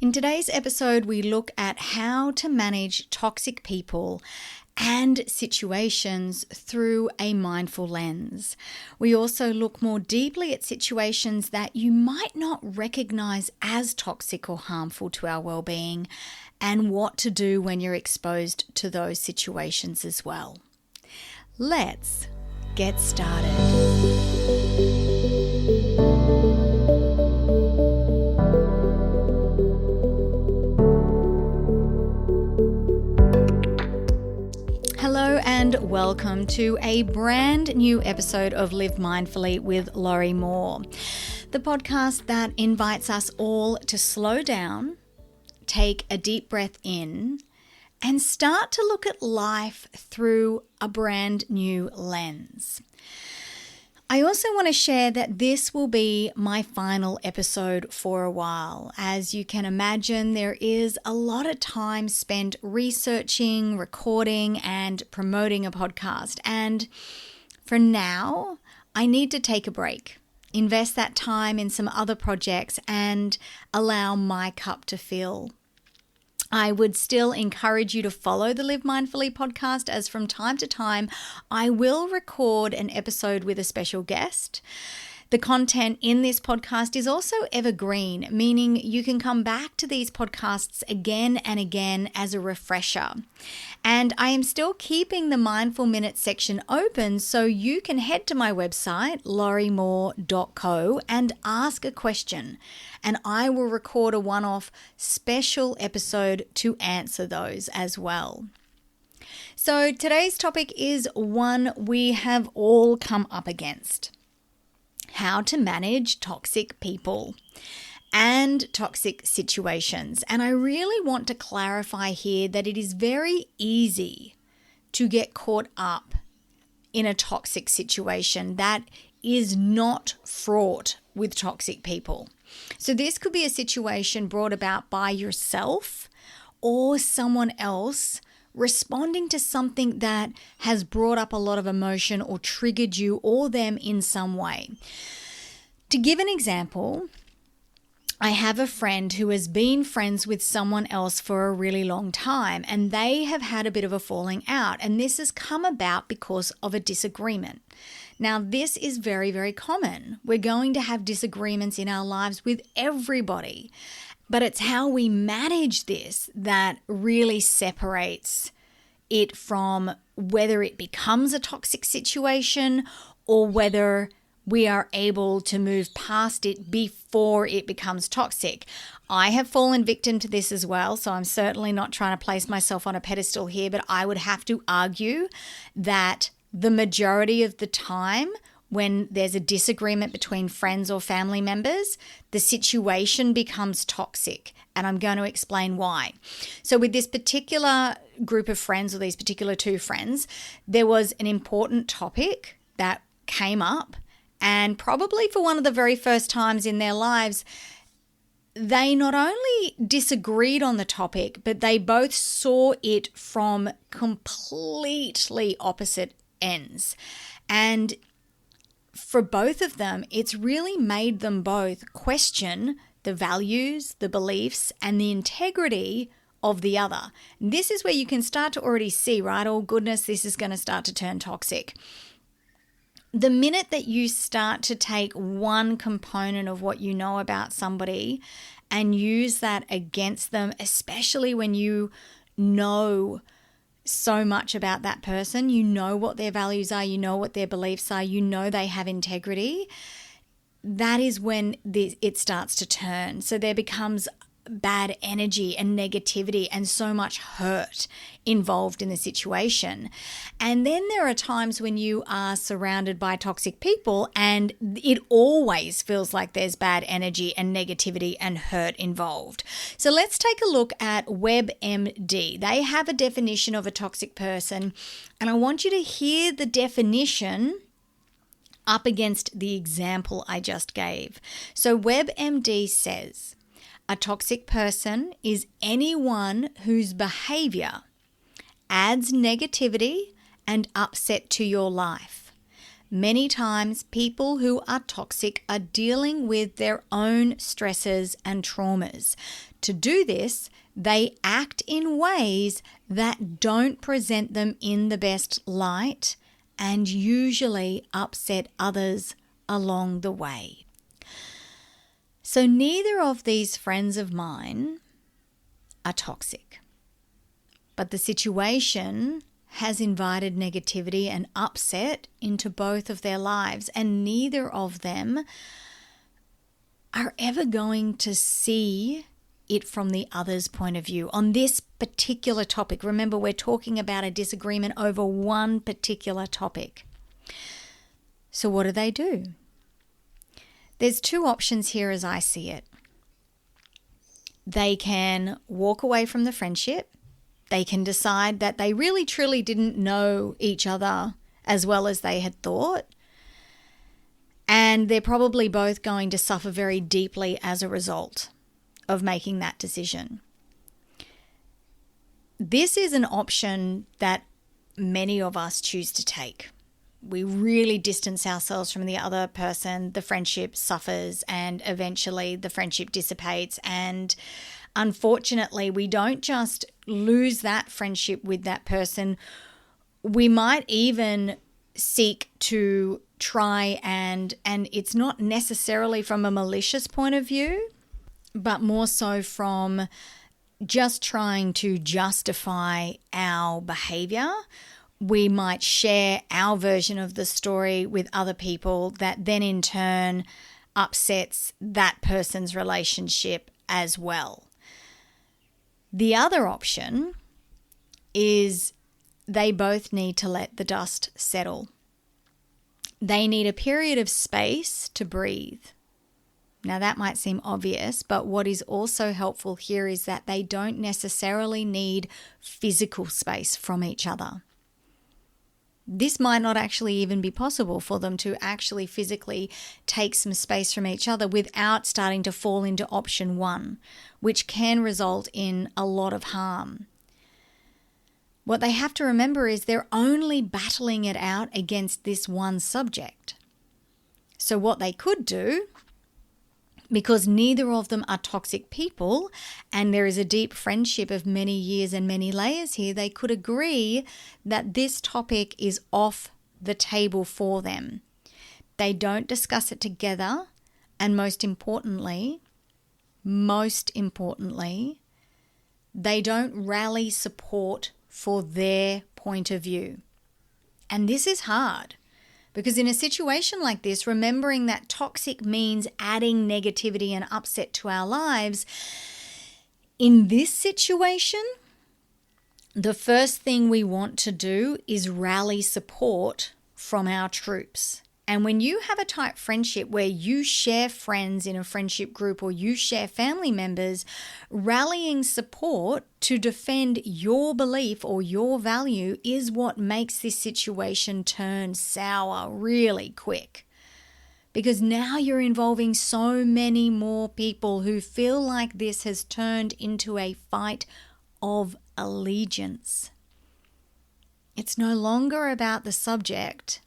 In today's episode, we look at how to manage toxic people and situations through a mindful lens. We also look more deeply at situations that you might not recognize as toxic or harmful to our well-being and what to do when you're exposed to those situations as well. Let's get started. Hello and welcome to a brand new episode of Live Mindfully with Laurie Moore, the podcast that invites us all to slow down, take a deep breath in, and start to look at life through a brand new lens. I also want to share that this will be my final episode for a while. As you can imagine, there is a lot of time spent researching, recording, and promoting a podcast. And for now, I need to take a break, invest that time in some other projects, and allow my cup to fill. I would still encourage you to follow the Live Mindfully podcast, as from time to time I will record an episode with a special guest. The content in this podcast is also evergreen, meaning you can come back to these podcasts again and again as a refresher. And I am still keeping the Mindful Minutes section open, so you can head to my website, lauriemore.co, and ask a question. And I will record a one-off special episode to answer those as well. So today's topic is one we have all come up against: how to manage toxic people and toxic situations. And I really want to clarify here that it is very easy to get caught up in a toxic situation that is not fraught with toxic people. So this could be a situation brought about by yourself or someone else responding to something that has brought up a lot of emotion or triggered you or them in some way. To give an example, I have a friend who has been friends with someone else for a really long time, and they have had a bit of a falling out, and this has come about because of a disagreement. Now, this is very, very common. We're going to have disagreements in our lives with everybody, but it's how we manage this that really separates it from whether it becomes a toxic situation or whether we are able to move past it before it becomes toxic. I have fallen victim to this as well, so I'm certainly not trying to place myself on a pedestal here, but I would have to argue that the majority of the time when there's a disagreement between friends or family members, the situation becomes toxic, and I'm going to explain why. So with this particular group of friends, or these particular two friends, there was an important topic that came up, and probably for one of the very first times in their lives, they not only disagreed on the topic, but they both saw it from completely opposite ends. And for both of them, it's really made them both question the values, the beliefs, and the integrity of the other. And this is where you can start to already see, right? Oh goodness, this is going to start to turn toxic. The minute that you start to take one component of what you know about somebody and use that against them, especially when you know so much about that person, you know what their values are, you know what their beliefs are, you know they have integrity, that is when it starts to turn. So there becomes bad energy and negativity and so much hurt involved in the situation. And then there are times when you are surrounded by toxic people and it always feels like there's bad energy and negativity and hurt involved. So let's take a look at WebMD. They have a definition of a toxic person, and I want you to hear the definition up against the example I just gave. So WebMD says, a toxic person is anyone whose behavior adds negativity and upset to your life. Many times, people who are toxic are dealing with their own stresses and traumas. To do this, they act in ways that don't present them in the best light and usually upset others along the way. So neither of these friends of mine are toxic, but the situation has invited negativity and upset into both of their lives, and neither of them are ever going to see it from the other's point of view on this particular topic. Remember, we're talking about a disagreement over one particular topic. So what do? There's two options here as I see it. They can walk away from the friendship. They can decide that they really truly didn't know each other as well as they had thought. And they're probably both going to suffer very deeply as a result of making that decision. This is an option that many of us choose to take. We really distance ourselves from the other person, the friendship suffers, and eventually the friendship dissipates. And unfortunately, we don't just lose that friendship with that person. We might even seek to try and it's not necessarily from a malicious point of view, but more so from just trying to justify our behavior. We might share our version of the story with other people that then in turn upsets that person's relationship as well. The other option is they both need to let the dust settle. They need a period of space to breathe. Now that might seem obvious, but what is also helpful here is that they don't necessarily need physical space from each other. This might not actually even be possible for them to actually physically take some space from each other without starting to fall into option one, which can result in a lot of harm. What they have to remember is they're only battling it out against this one subject. So what they could do, because neither of them are toxic people and there is a deep friendship of many years and many layers here, they could agree that this topic is off the table for them. They don't discuss it together, and most importantly, they don't rally support for their point of view. And this is hard. Because in a situation like this, remembering that toxic means adding negativity and upset to our lives, in this situation, the first thing we want to do is rally support from our troops. And when you have a tight friendship where you share friends in a friendship group or you share family members, rallying support to defend your belief or your value is what makes this situation turn sour really quick. Because now you're involving so many more people who feel like this has turned into a fight of allegiance. It's no longer about the subject.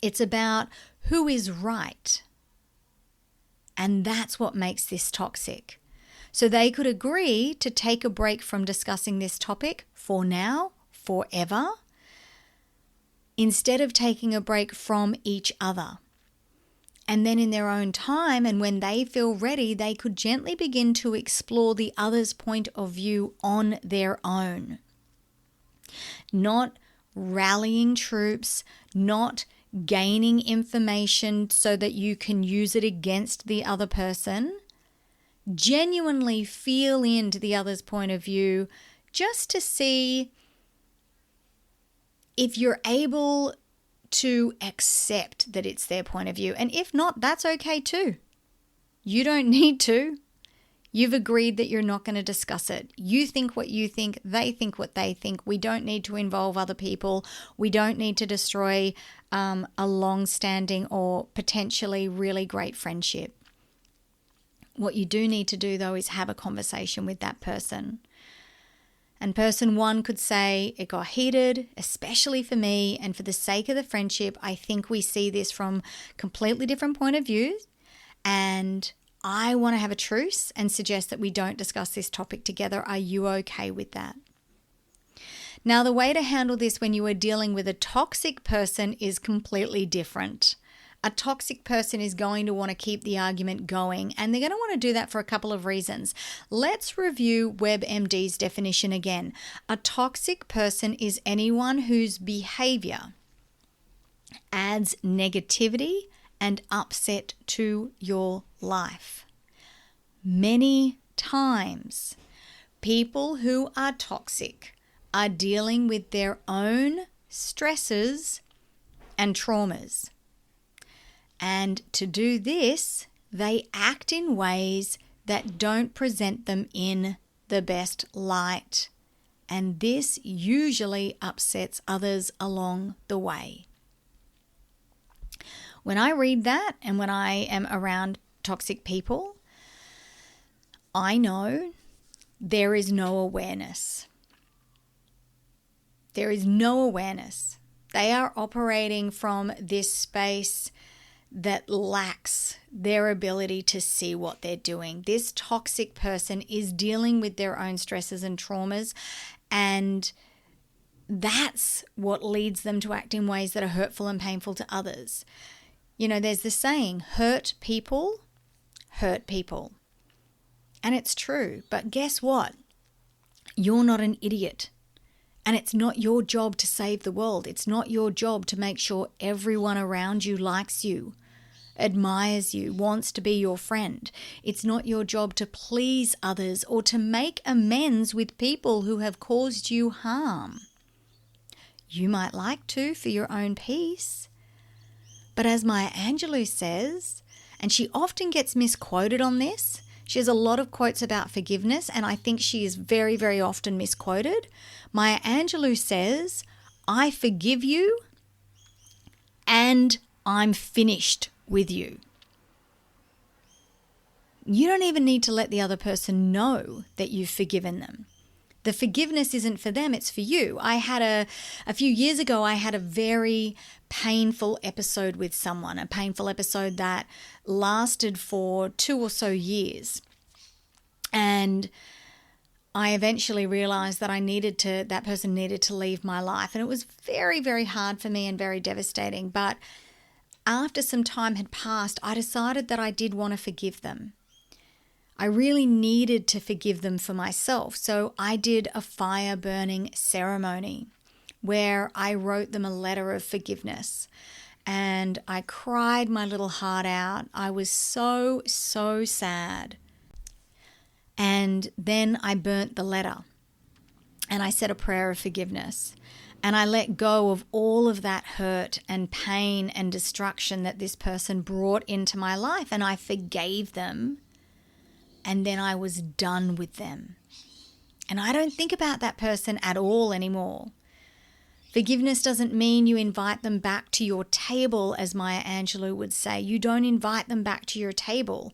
It's about who is right. And that's what makes this toxic. So they could agree to take a break from discussing this topic for now, forever, instead of taking a break from each other. And then in their own time and when they feel ready, they could gently begin to explore the other's point of view on their own. Not rallying troops, not gaining information so that you can use it against the other person. Genuinely feel into the other's point of view just to see if you're able to accept that it's their point of view. And if not, that's okay too. You don't need to. You've agreed that you're not going to discuss it. You think what you think, they think what they think. We don't need to involve other people. We don't need to destroy a long-standing or potentially really great friendship. What you do need to do, though, is have a conversation with that person And person one could say, it got heated, especially for me, and for the sake of the friendship, I think we see this from completely different point of views, and I want to have a truce and suggest that we don't discuss this topic together. Are you okay with that? Now, the way to handle this when you are dealing with a toxic person is completely different. A toxic person is going to want to keep the argument going, and they're going to want to do that for a couple of reasons. Let's review WebMD's definition again. A toxic person is anyone whose behavior adds negativity and upset to your life. Many times, people who are toxic are dealing with their own stresses and traumas. And to do this, they act in ways that don't present them in the best light. And this usually upsets others along the way. When I read that and when I am around toxic people, I know there is no awareness. There is no awareness. They are operating from this space that lacks their ability to see what they're doing. This toxic person is dealing with their own stresses and traumas, and that's what leads them to act in ways that are hurtful and painful to others. You know, there's the saying, hurt people hurt people. And it's true, but guess what? You're not an idiot. And it's not your job to save the world. It's not your job to make sure everyone around you likes you, admires you, wants to be your friend. It's not your job to please others or to make amends with people who have caused you harm. You might like to for your own peace. But as Maya Angelou says, and she often gets misquoted on this, she has a lot of quotes about forgiveness, and I think she is very, very often misquoted. Maya Angelou says, I forgive you and I'm finished with you. You don't even need to let the other person know that you've forgiven them. The forgiveness isn't for them, it's for you. A few years ago, I had a very painful episode with someone, a painful episode that lasted for 2 or so years. And I eventually realized that that person needed to leave my life. And it was very, very hard for me and very devastating. But after some time had passed, I decided that I did want to forgive them. I really needed to forgive them for myself. So I did a fire burning ceremony where I wrote them a letter of forgiveness. And I cried my little heart out. I was so, so sad. And then I burnt the letter and I said a prayer of forgiveness. And I let go of all of that hurt and pain and destruction that this person brought into my life. And I forgave them. And then I was done with them. And I don't think about that person at all anymore. Forgiveness doesn't mean you invite them back to your table, as Maya Angelou would say. You don't invite them back to your table.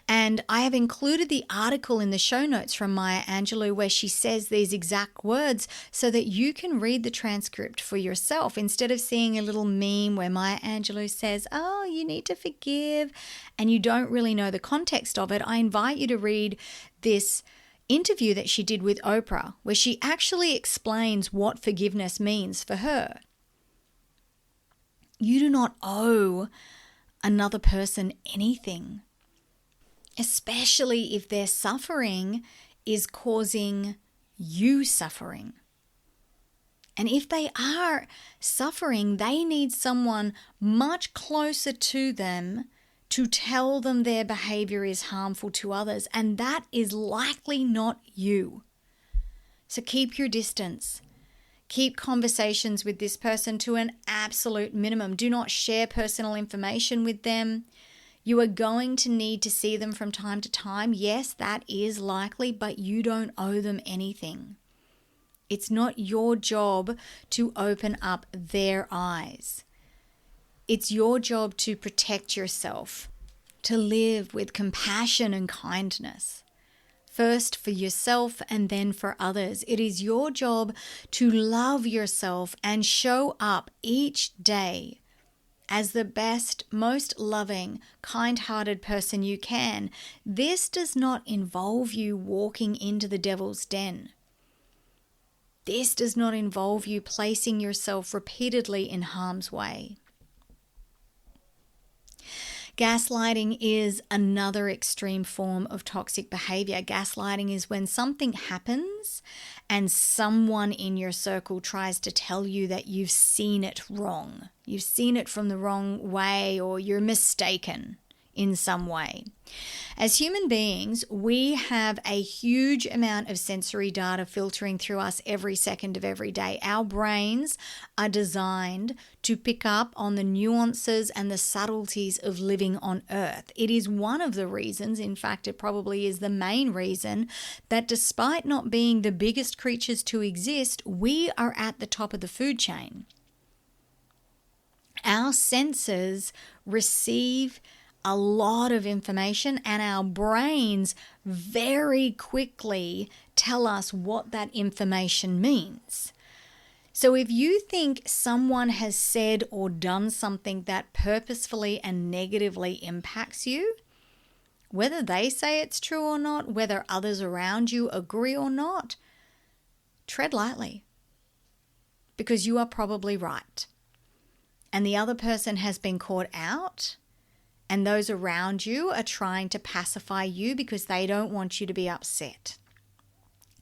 And I have included the article in the show notes from Maya Angelou where she says these exact words so that you can read the transcript for yourself instead of seeing a little meme where Maya Angelou says, oh, you need to forgive, and you don't really know the context of it. I invite you to read this interview that she did with Oprah, where she actually explains what forgiveness means for her. You do not owe another person anything, especially if their suffering is causing you suffering. And if they are suffering, they need someone much closer to them to tell them their behavior is harmful to others, and that is likely not you. So keep your distance. Keep conversations with this person to an absolute minimum. Do not share personal information with them. You are going to need to see them from time to time. Yes, that is likely, but you don't owe them anything. It's not your job to open up their eyes. It's your job to protect yourself, to live with compassion and kindness. first for yourself and then for others. It is your job to love yourself and show up each day as the best, most loving, kind-hearted person you can. This does not involve you walking into the devil's den. This does not involve you placing yourself repeatedly in harm's way. Gaslighting is another extreme form of toxic behavior. Gaslighting is when something happens and someone in your circle tries to tell you that you've seen it wrong. You've seen it from the wrong way, or you're mistaken in some way. As human beings, we have a huge amount of sensory data filtering through us every second of every day. Our brains are designed to pick up on the nuances and the subtleties of living on Earth. It is one of the reasons, in fact, it probably is the main reason, that despite not being the biggest creatures to exist, we are at the top of the food chain. Our senses receive a lot of information, and our brains very quickly tell us what that information means. So if you think someone has said or done something that purposefully and negatively impacts you, whether they say it's true or not, whether others around you agree or not, tread lightly, because you are probably right. And the other person has been caught out, and those around you are trying to pacify you because they don't want you to be upset.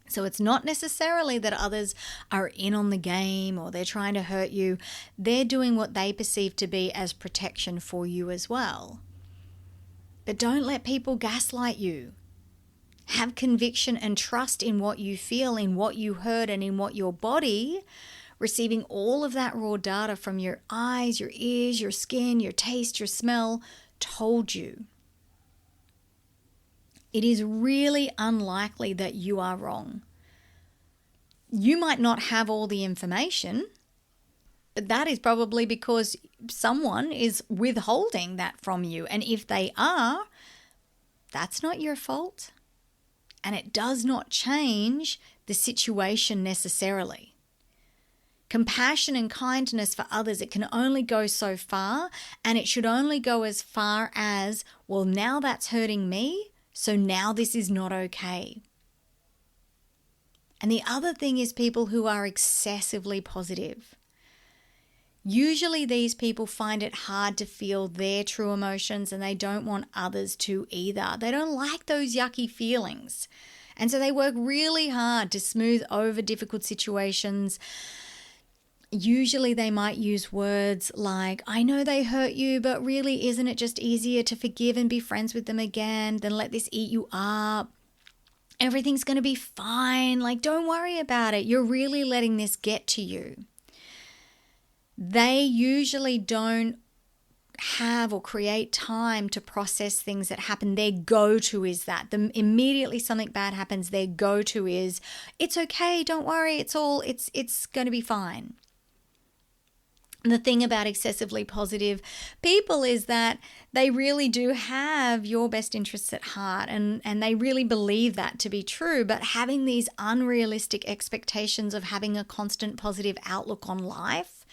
So it's not necessarily that others are in on the game or they're trying to hurt you. They're doing what they perceive to be as protection for you as well. But don't let people gaslight you. Have conviction and trust in what you feel, in what you heard, and in what your body, receiving all of that raw data from your eyes, your ears, your skin, your taste, your smell, told you. It is really unlikely that you are wrong. You might not have all the information, but that is probably because someone is withholding that from you. And if they are, that's not your fault. And it does not change the situation necessarily. Compassion and kindness for others, it can only go so far, and it should only go as far as, well, now that's hurting me, so now this is not okay. And the other thing is people who are excessively positive. Usually these people find it hard to feel their true emotions, and they don't want others to either. They don't like those yucky feelings. And so they work really hard to smooth over difficult situations. Usually they might use words like, I know they hurt you, but really isn't it just easier to forgive and be friends with them again than let this eat you up? Everything's going to be fine. Like, don't worry about it. You're really letting this get to you. They usually don't have or create time to process things that happen. Their go-to is that. Immediately something bad happens, their go-to is, it's okay, don't worry, it's going to be fine. The thing about excessively positive people is that they really do have your best interests at heart, and they really believe that to be true. But having these unrealistic expectations of having a constant positive outlook on life,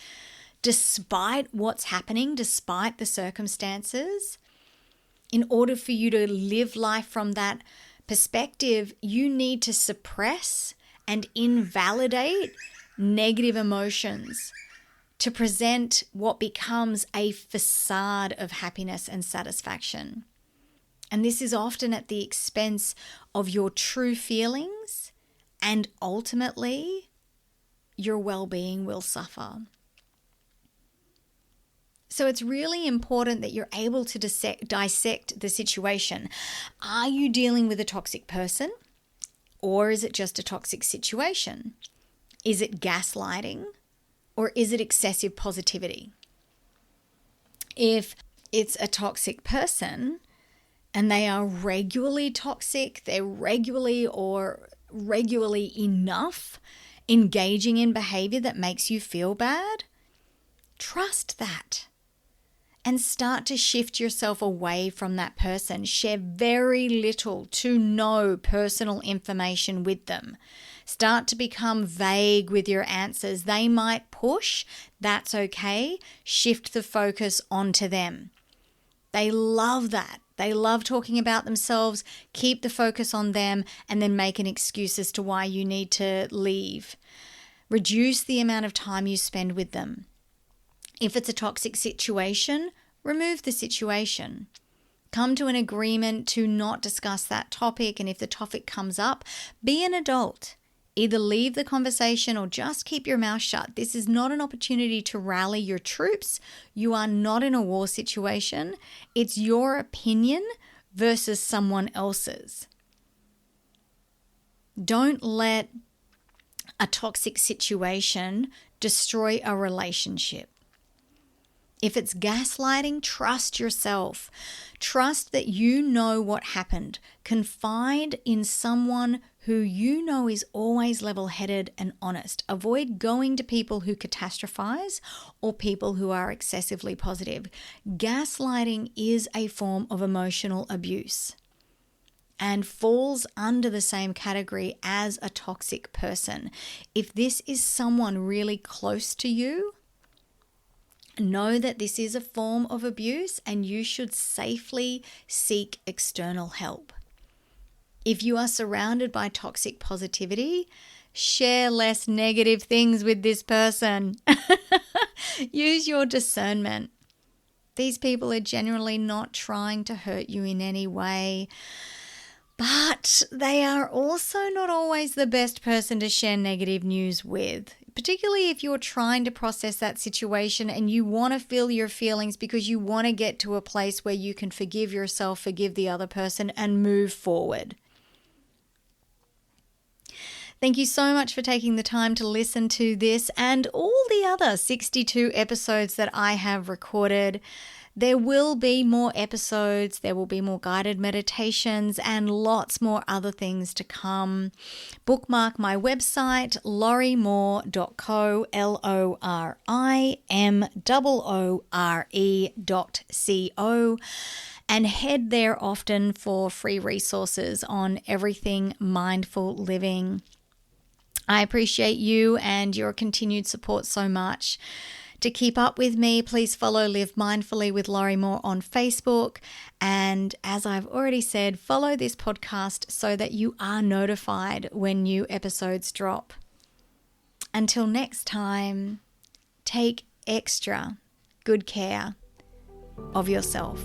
despite what's happening, despite the circumstances, in order for you to live life from that perspective, you need to suppress and invalidate negative emotions to present what becomes a facade of happiness and satisfaction. And this is often at the expense of your true feelings, and ultimately your well-being will suffer. So it's really important that you're able to dissect the situation. Are you dealing with a toxic person, or is it just a toxic situation? Is it gaslighting? Or is it excessive positivity? If it's a toxic person and they are regularly toxic, they're regularly enough engaging in behavior that makes you feel bad, trust that. and start to shift yourself away from that person. Share very little to no personal information with them. Start to become vague with your answers. They might push. That's okay. Shift the focus onto them. They love that. They love talking about themselves. Keep the focus on them and then make an excuse as to why you need to leave. Reduce the amount of time you spend with them. If it's a toxic situation, remove the situation. Come to an agreement to not discuss that topic, and if the topic comes up, be an adult. Either leave the conversation or just keep your mouth shut. This is not an opportunity to rally your troops. You are not in a war situation. It's your opinion versus someone else's. Don't let a toxic situation destroy a relationship. If it's gaslighting, trust yourself. Trust that you know what happened. Confide in someone who you know is always level-headed and honest. Avoid going to people who catastrophize or people who are excessively positive. Gaslighting is a form of emotional abuse and falls under the same category as a toxic person. If this is someone really close to you, know that this is a form of abuse and you should safely seek external help. If you are surrounded by toxic positivity, share less negative things with this person. Use your discernment. These people are generally not trying to hurt you in any way, but they are also not always the best person to share negative news with, particularly if you're trying to process that situation and you want to feel your feelings because you want to get to a place where you can forgive yourself, forgive the other person, and move forward. Thank you so much for taking the time to listen to this and all the other 62 episodes that I have recorded. There will be more episodes, there will be more guided meditations and lots more other things to come. Bookmark my website, lorimoore.co, LORIMOORE.co, and head there often for free resources on everything mindful living. I appreciate you and your continued support so much. To keep up with me, please follow Live Mindfully with Lori Moore on Facebook. And as I've already said, follow this podcast so that you are notified when new episodes drop. Until next time, take extra good care of yourself.